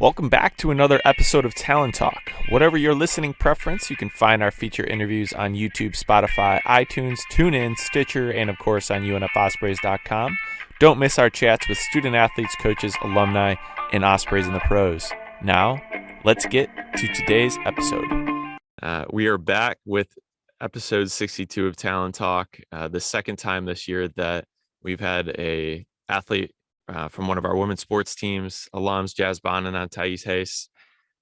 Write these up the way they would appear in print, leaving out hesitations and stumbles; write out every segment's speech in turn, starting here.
Welcome back to another episode of Talon Talk. Whatever your listening preference, you can find our feature interviews on YouTube, Spotify, iTunes, TuneIn, Stitcher, and of course on UNFOspreys.com. Don't miss our chats with student athletes, coaches, alumni, and Ospreys in the pros. Now, let's get to today's episode. We are back with episode 62 of Talon Talk, the second time this year that we've had a athlete from one of our women's sports teams, alums, Jazz Bonin and Thais Reiss,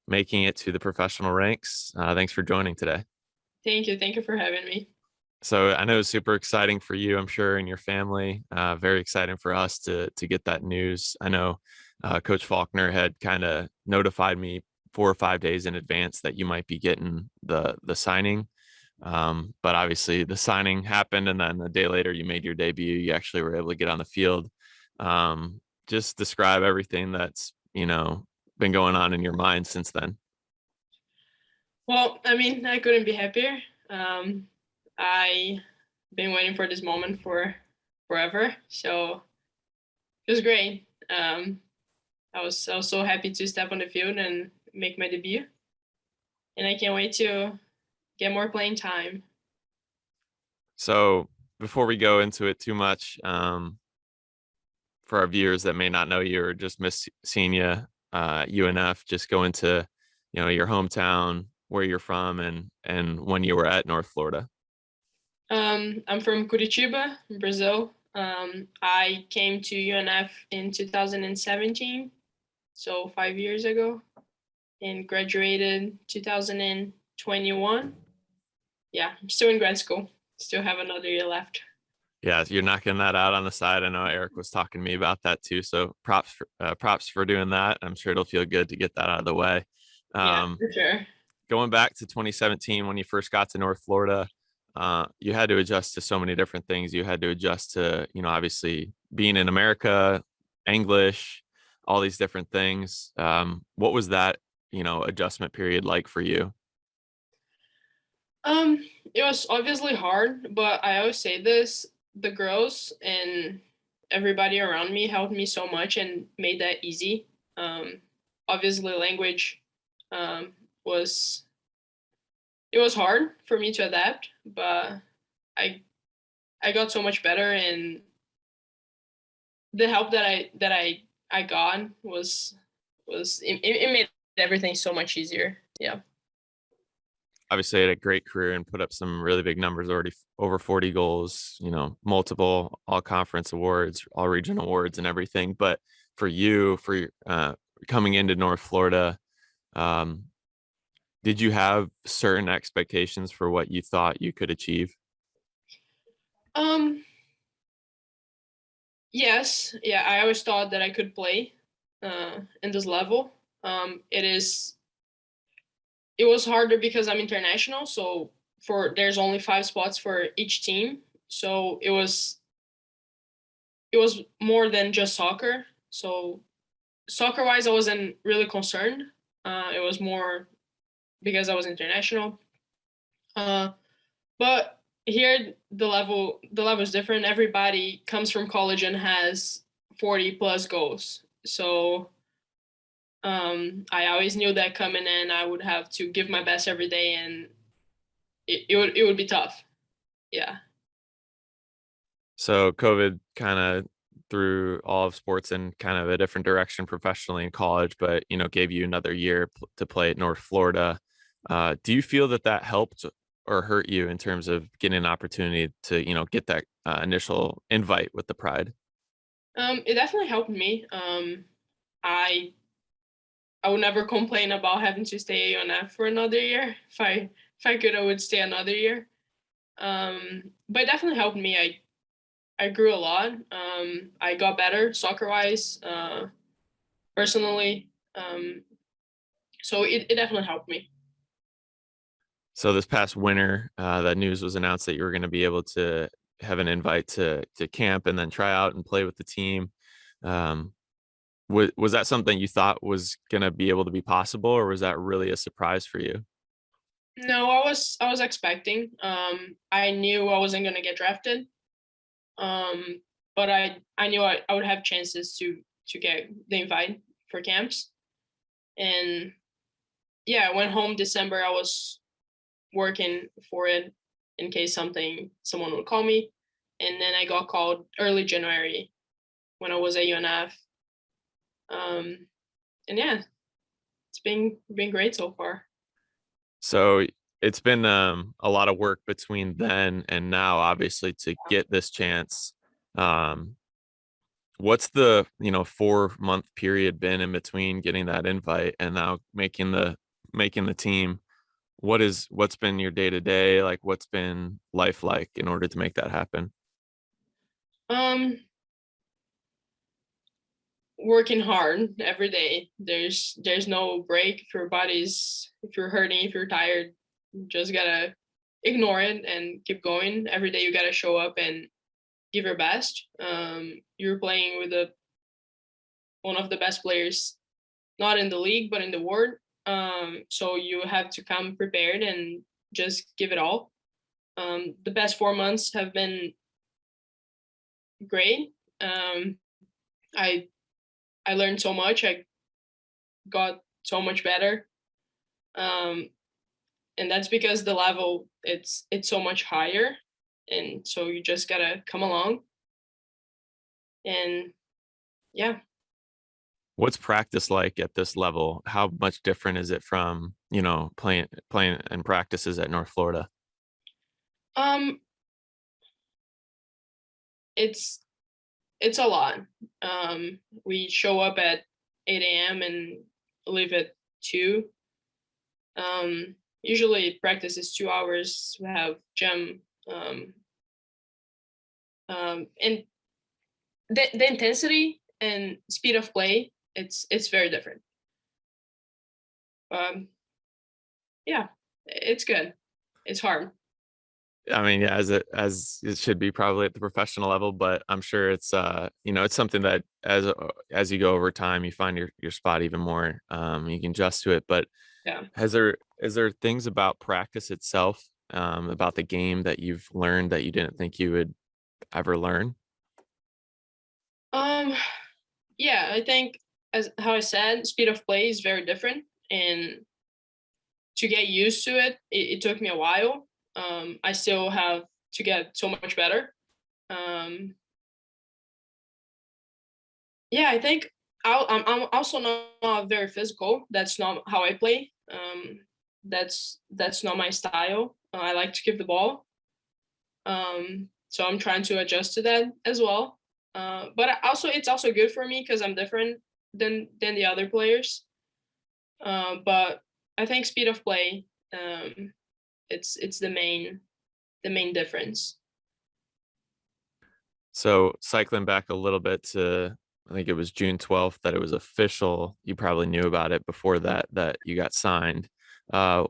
making it to the professional ranks. Thanks for joining today. Thank you. Thank you for having me. So I know it's super exciting for you, I'm sure, and your family. Very exciting for us to get that news. I know Coach Faulkner had kind of notified me 4 or 5 days in advance that you might be getting the signing. But obviously the signing happened, and then a day later you made your debut. You actually were able to get on the field. Just describe everything that's, been going on in your mind since then. Well, I couldn't be happier. I've been waiting for this moment for forever. So it was great. I was so happy to step on the field and make my debut. And I can't wait to get more playing time. So before we go into it too much, for our viewers that may not know you or just miss seeing you at UNF, just go into, your hometown, where you're from, and when you were at North Florida. I'm from Curitiba, Brazil. I came to UNF in 2017, so 5 years ago, and graduated 2021. Yeah, I'm still in grad school. Still have another year left. Yeah, you're knocking that out on the side. I know Eric was talking to me about that too. So props for doing that. I'm sure it'll feel good to get that out of the way. Yeah, for sure. Going back to 2017, when you first got to North Florida, you had to adjust to so many different things. You had to adjust to, obviously being in America, English, all these different things. What was that, adjustment period like for you? It was obviously hard, but I always say this, the girls and everybody around me helped me so much and made that easy. Obviously language was it was hard for me to adapt, but I I got so much better, and the help that I got it made everything so much easier. Yeah. Obviously had a great career and put up some really big numbers, already over 40 goals, multiple all conference awards, all region awards and everything. But for you, coming into North Florida, did you have certain expectations for what you thought you could achieve? Um yes, yeah, I always thought that I could play in this level. It was harder because I'm international, so for there's only 5 spots for each team. So it was more than just soccer. So soccer wise, I wasn't really concerned. It was more because I was international. Uh, but here the level is different. Everybody comes from college and has 40 plus goals. So I always knew that coming in, I would have to give my best every day, and it would be tough. Yeah. So COVID kind of threw all of sports in kind of a different direction professionally in college, but gave you another year to play at North Florida. Do you feel that helped or hurt you in terms of getting an opportunity to get that initial invite with the Pride? It definitely helped me. I I would never complain about having to stay at UNF for another year. If I could, I would stay another year. But it definitely helped me. I grew a lot. I got better soccer wise, personally. So it definitely helped me. So this past winter, that news was announced that you were going to be able to have an invite to camp and then try out and play with the team. Um, was that something you thought was going to be able to be possible, or was that really a surprise for you? No, I was expecting. I knew I wasn't gonna get drafted. But I knew I would have chances to get the invite for camps. And yeah, I went home December. I was working for it in case someone would call me. And then I got called early January when I was at UNF. And yeah, it's been great so far. So it's been a lot of work between then and now, obviously, to get this chance. What's the 4-month period been in between getting that invite and now making the team? What's been your day to day, like what's been life like in order to make that happen? Um, Working hard every day. There's no break. If you're hurting, if you're tired, you just gotta ignore it and keep going. Every day you gotta show up and give your best. You're playing with one of the best players, not in the league but in the world. So you have to come prepared and just give it all. The past 4 months have been great. I I learned so much. I got so much better. Um, and that's because the level it's so much higher, and so you just gotta come along. And yeah. What's practice like at this level? How much different is it from, playing and practices at North Florida? um it's it's a lot. We show up at 8 a.m. and leave at 2. Usually practice is 2 hours. We have gym. And the intensity and speed of play, it's very different. um yeah, it's good. It's hard. I mean, yeah, as it should be probably at the professional level, but I'm sure it's it's something that as you go over time, you find your spot even more. You can adjust to it. But Yeah. is there things about practice itself, about the game that you've learned that you didn't think you would ever learn? um yeah, I think, as how I said, speed of play is very different, and to get used to it took me a while. I still have to get so much better. um yeah, I think I'm also not very physical. That's not how I play. That's not my style. I like to keep the ball. So I'm trying to adjust to that as well. But it's also good for me because I'm different than the other players. But I think speed of play, it's the main difference. So cycling back a little bit to, I think it was June 12th that it was official. You probably knew about it before that you got signed. Uh,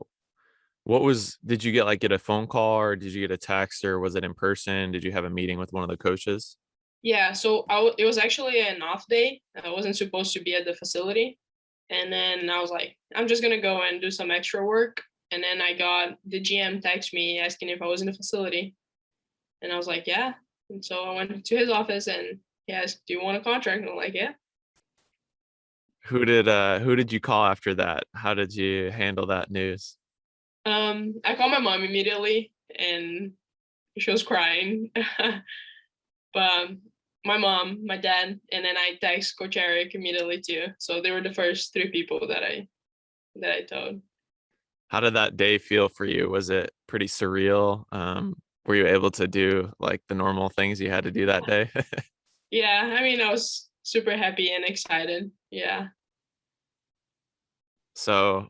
did you get a phone call, or did you get a text, or was it in person? Did you have a meeting with one of the coaches? Yeah, so it was actually an off day. I wasn't supposed to be at the facility, and then I was like, I'm just gonna go and do some extra work. And then I got the GM text me asking if I was in the facility, and I was like, yeah. And so I went to his office and he asked, "Do you want a contract?" And I'm like, "Yeah." Who did you call after that? How did you handle that news? I called my mom immediately, and she was crying. But my mom, my dad, and then I text Coach Eric immediately too. So they were the first 3 people that I told. How did that day feel for you? Was it pretty surreal? Were you able to do like the normal things you had to do that day? Yeah, I mean, I was super happy and excited. Yeah. So,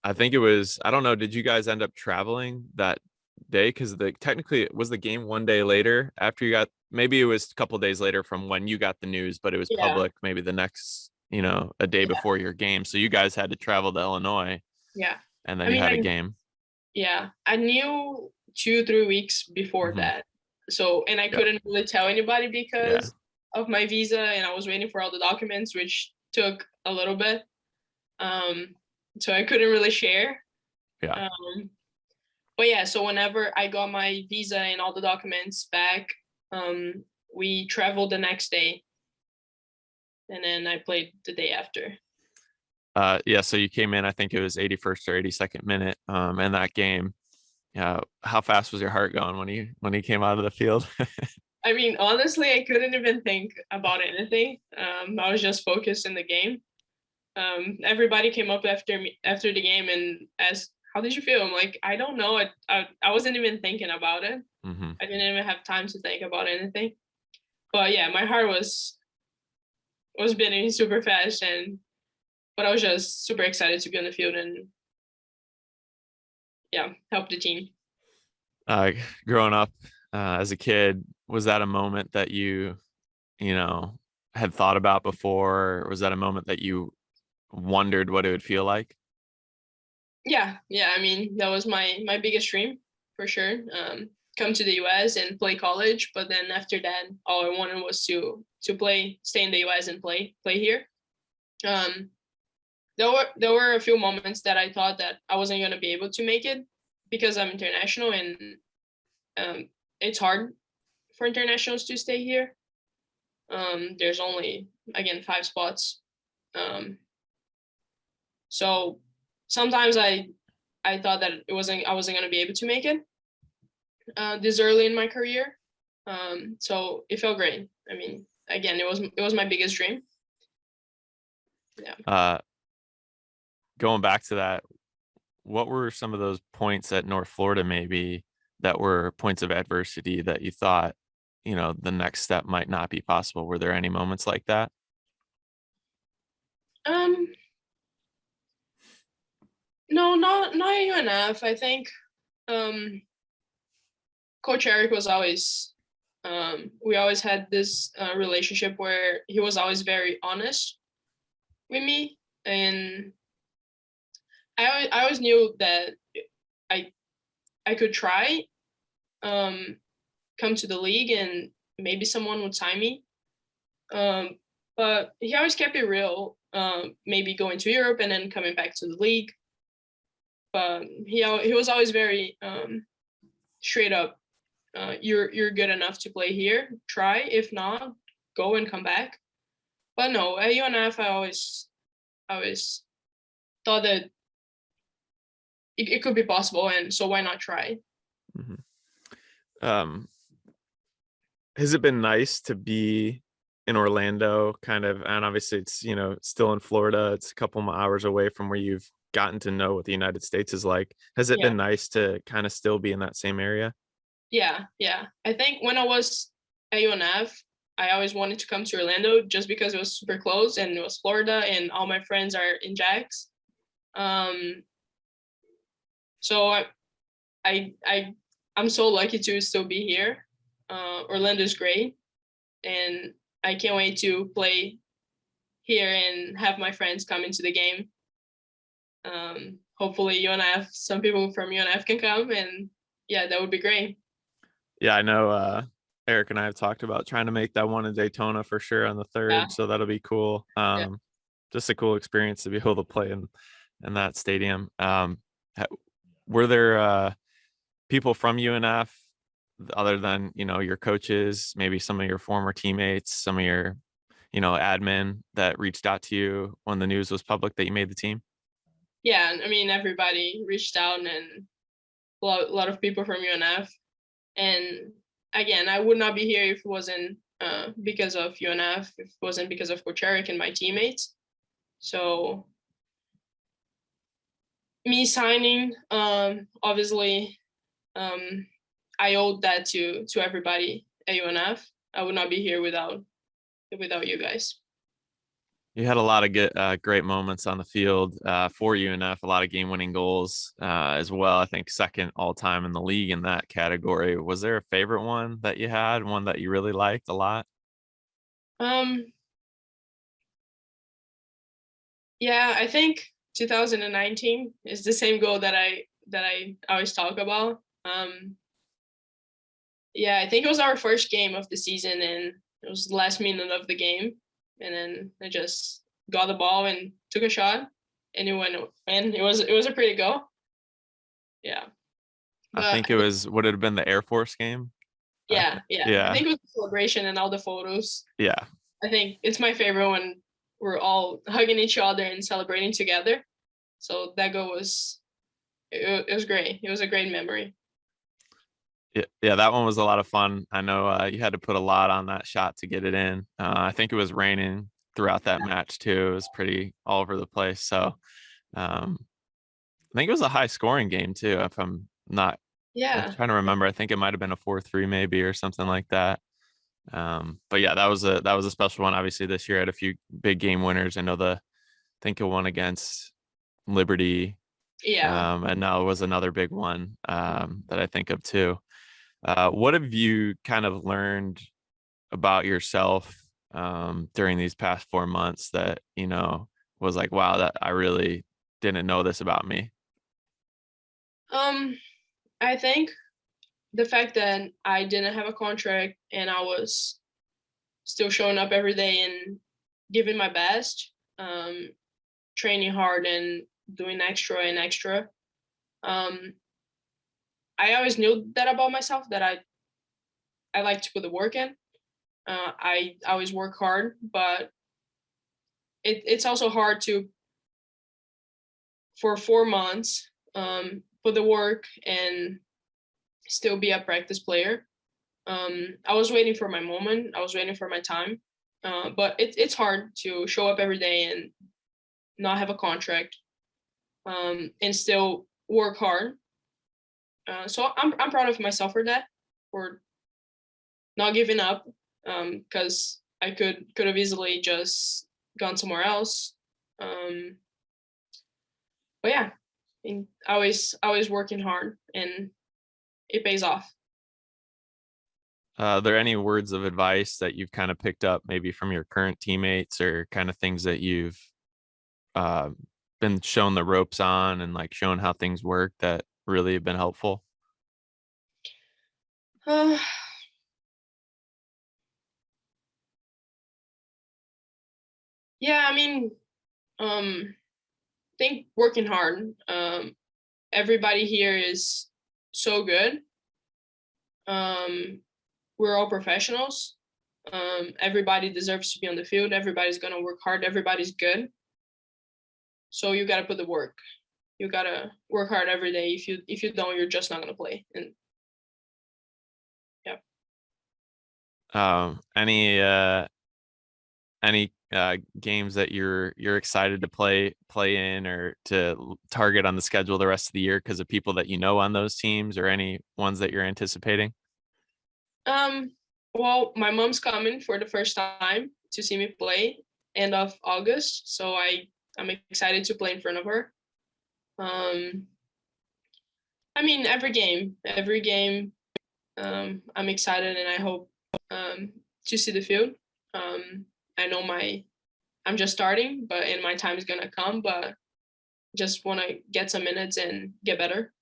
I think it was, I don't know, did you guys end up traveling that day? Because technically it was the game one day later after you got, maybe it was a couple days later from when you got the news, but it was Yeah. public maybe the next, a day Yeah. before your game. So you guys had to travel to Illinois Yeah. and then I you mean, had a game. I knew 2, 3 weeks before Hmm. that. So, and I Yep. couldn't really tell anybody Yeah. because of my visa, and I was waiting for all the documents, which took a little bit. Um, so I couldn't really share. Yeah. Um, but yeah, so whenever I got my visa and all the documents back, we traveled the next day, and then I played the day after. Yeah, so you came in, I think it was 81st or 82nd minute, in that game. How fast was your heart going when he came out of the field? I mean, honestly, I couldn't even think about anything. I was just focused in the game. Everybody came up after the game and asked, "How did you feel?" I'm like, "I don't know. I wasn't even thinking about it. Hmm. I didn't even have time to think about anything." But yeah, my heart was beating super fast, but I was just super excited to be on the field and yeah, help the team. Uh, Growing up as a kid, was that a moment that you know, had thought about before? Or was that a moment that you wondered what it would feel like? Yeah. I mean, that was my biggest dream for sure. Come to the US and play college, but then after that, all I wanted was to stay in the US and play here. Um, there were a few moments that I thought that I wasn't gonna be able to make it because I'm international and um, it's hard for internationals to stay here. There's only again 5 spots. Um, so sometimes I thought that I wasn't gonna be able to make it this early in my career. So it felt great. I mean, again, it was my biggest dream. Yeah. Uh, Going back to that, what were some of those points at North Florida maybe that were points of adversity that you thought, the next step might not be possible? Were there any moments like that? Um. No, not UNF. I think um, Coach Eric was always. We always had this relationship where he was always very honest with me, and I always knew that I I could try come to the league and maybe someone would sign me. Um, but he always kept it real. Maybe going to Europe and then coming back to the league. But he was always very straight up. You're good enough to play here. Try. If not, go and come back. But no, at UNF, I always thought that it could be possible, and so why not try? Hmm. Um, has it been nice to be in Orlando kind of, and obviously it's, still in Florida. It's a couple more hours away from where you've gotten to know what the United States is like. Has it Yeah, been nice to kind of still be in that same area? yeah. I think when I was at UNF, I always wanted to come to Orlando just because it was super close and it was Florida and all my friends are in Jacks. Um, so I I I'm so lucky to still be here. Orlando is great, and I can't wait to play here and have my friends come into the game. Hopefully, UNF, some people from UNF can come, and yeah, that would be great. Yeah, I know Eric and I have talked about trying to make that one in Daytona for sure on the Yeah, 3rd, so that'll be cool. yeah. Just a cool experience to be able to play in that stadium. Ha- were there people from UNF other than, your coaches, maybe some of your former teammates, some of your, admin that reached out to you when the news was public that you made the team? Yeah, I mean, everybody reached out and a lot of people from UNF. And again, I would not be here if it wasn't because of UNF, if it wasn't because of Coach Eric and my teammates. So me signing, obviously, um, I owed that to everybody at UNF. I would not be here without you guys. You had a lot of great moments on the field for UNF, a lot of game-winning goals as well. I think second all-time in the league in that category. Was there a favorite one that you had, one that you really liked a lot? Um, yeah, I think 2019 is the same goal that I always talk about. Yeah, I think it was our first game of the season, and it was the last minute of the game, and then I just got the ball and took a shot, and it went, and it was a pretty goal. Yeah, I but think it was, would it have been the Air Force game? yeah, I Yeah, think it was the celebration and all the photos. yeah. I think it's my favorite one we're all hugging each other and celebrating together. So that goal was it was great. It was a great memory. Yeah, that one was a lot of fun. I know you had to put a lot on that shot to get it in. I think it was raining throughout that match too. It was pretty all over the place. So um, I think it was a high scoring game too. If I'm not, I'm Yeah. trying to remember. I think it might have been a 4-3 maybe or something like that. But yeah, that was a special one. Obviously, this year I had a few big game winners. I know I think it won against Liberty. Yeah. And now it was another big one that I think of too. What have you kind of learned about yourself during these past 4 months that, was like, wow, that I really didn't know this about me? I think the fact that I didn't have a contract and I was still showing up every day and giving my best, training hard and doing extra and extra. Um, I always knew that about myself, that I like to put the work in. I always work hard, but it's also hard to, for 4 months, put the work and still be a practice player. I was waiting for my moment. I was waiting for my time. But it's hard to show up every day and not have a contract, and still work hard. So I'm proud of myself for that, for not giving up, because I could have easily just gone somewhere else. Um, but yeah, and always working hard, and it pays off. Are there any words of advice that you've kind of picked up maybe from your current teammates or kind of things that you've uh, been shown the ropes on and like shown how things work that really have been helpful? Uh, yeah, I mean, think working hard. Everybody here is so good. Um, we're all professionals. Everybody deserves to be on the field. Everybody's gonna work hard. Everybody's good. So you gotta put the work. You gotta work hard every day. If you don't, you're just not gonna play. And yeah. Um, any uh, any games that you're excited to play in or to target on the schedule the rest of the year because of people that you know on those teams or any ones that you're anticipating? Um. Well, my mom's coming for the first time to see me play end of August, so I'm excited to play in front of her. Um. I mean, every game, I'm excited and I hope, to see the field. I know I'm just starting, and my time is gonna come, but just want to get some minutes and get better.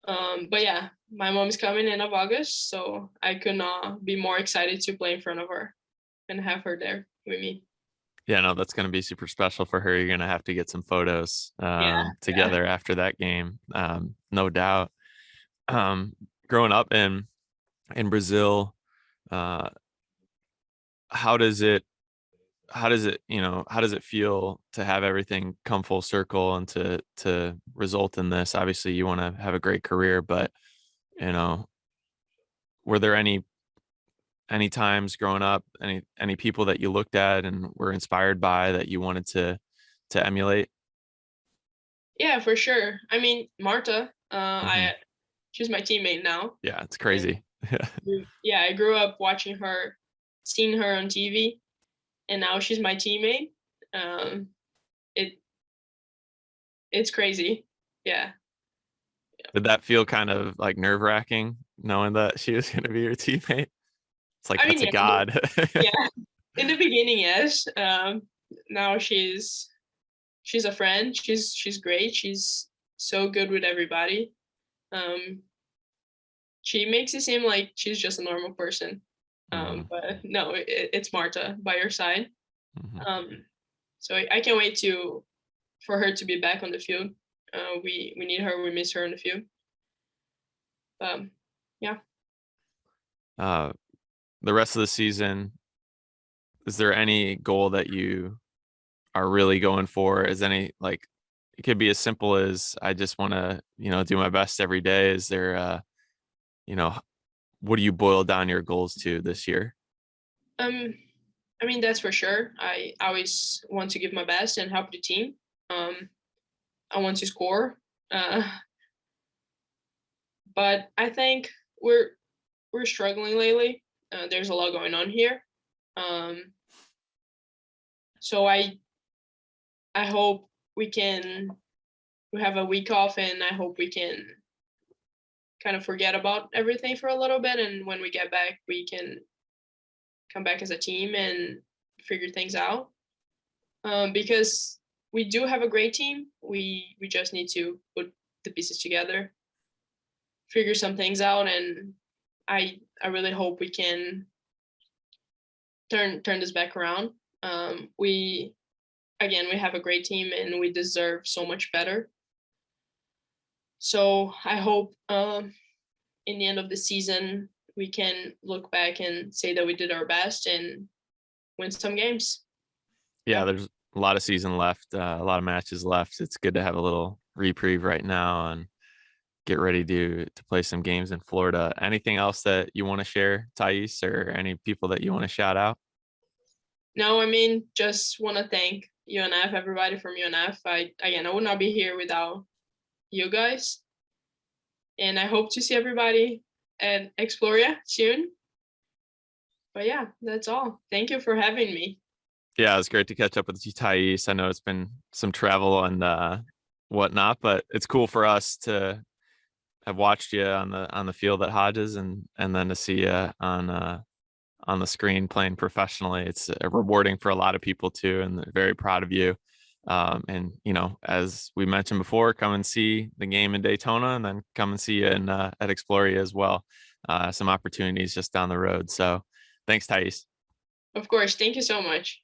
But yeah, my mom is coming end of August, so I could not be more excited to play in front of her and have her there with me. Yeah, no, that's going to be super special for her. You're going to have to get some photos Yeah, yeah. together after that game, no doubt. Um, Growing up in Brazil, uh, how does it how does it feel to have everything come full circle and to result in this? Obviously, you want to have a great career, but you know, were there any times growing up, any people that you looked at and were inspired by that you wanted to emulate? Yeah, for sure. I mean, Marta, Hmm. she's my teammate now. Yeah, it's And crazy. yeah, I grew up watching her, seeing her on TV, and now she's my teammate. Um, it it's crazy. Yeah. Did that feel kind of like nerve wracking knowing that she was going to be your teammate? It's like I mean, that's a god. yeah, in the beginning, yes. Now she's a friend. She's great. She's so good with everybody. Um, she makes it seem like she's just a normal person. Mhm, But no, it's Marta by your side. mhm. Um, so I can't wait for her to be back on the field. We need her. We miss her on the field. Um, yeah. The rest of the season, is there any goal that are really going for? Is any like it could be as simple as I just want to, do my best every day. Is there you know, what do you boil down your goals to this year? Um, I mean, that's for sure. I always want to give my best and help the team. I want to score. Uh, but I think we're struggling lately. There's a lot going on here. Um, so I hope we have a week off, and I hope we can kind of forget about everything for a little bit, and when we get back, we can come back as a team and figure things out. Because we do have a great team. We just need to put the pieces together, figure some things out, and I really hope we can turn this back around. We have a great team, and we deserve so much better. So I hope in the end of the season we can look back and say that we did our best and win some games. Yeah, there's a lot of season left, a lot of matches left. It's good to have a little reprieve right now and get ready to play some games in Florida. Anything else that you want to share, Thais, or any people that you want to shout out? No, I mean, just want to thank UNF, everybody from UNF. I would not be here without you guys, and I hope to see everybody at Exploria soon. But yeah, that's all. Thank you for having me. Yeah, it's great to catch up with you, Thais. I know it's been some travel and whatnot, but it's cool for us to have watched you on the field at Hodges and then to see you on the screen playing professionally. It's rewarding for a lot of people too, and they're very proud of you. And as we mentioned before, come and see the game in Daytona, and then come and see you at Exploria as well. Some opportunities just down the road. So, thanks, Thais. Of course. Thank you so much.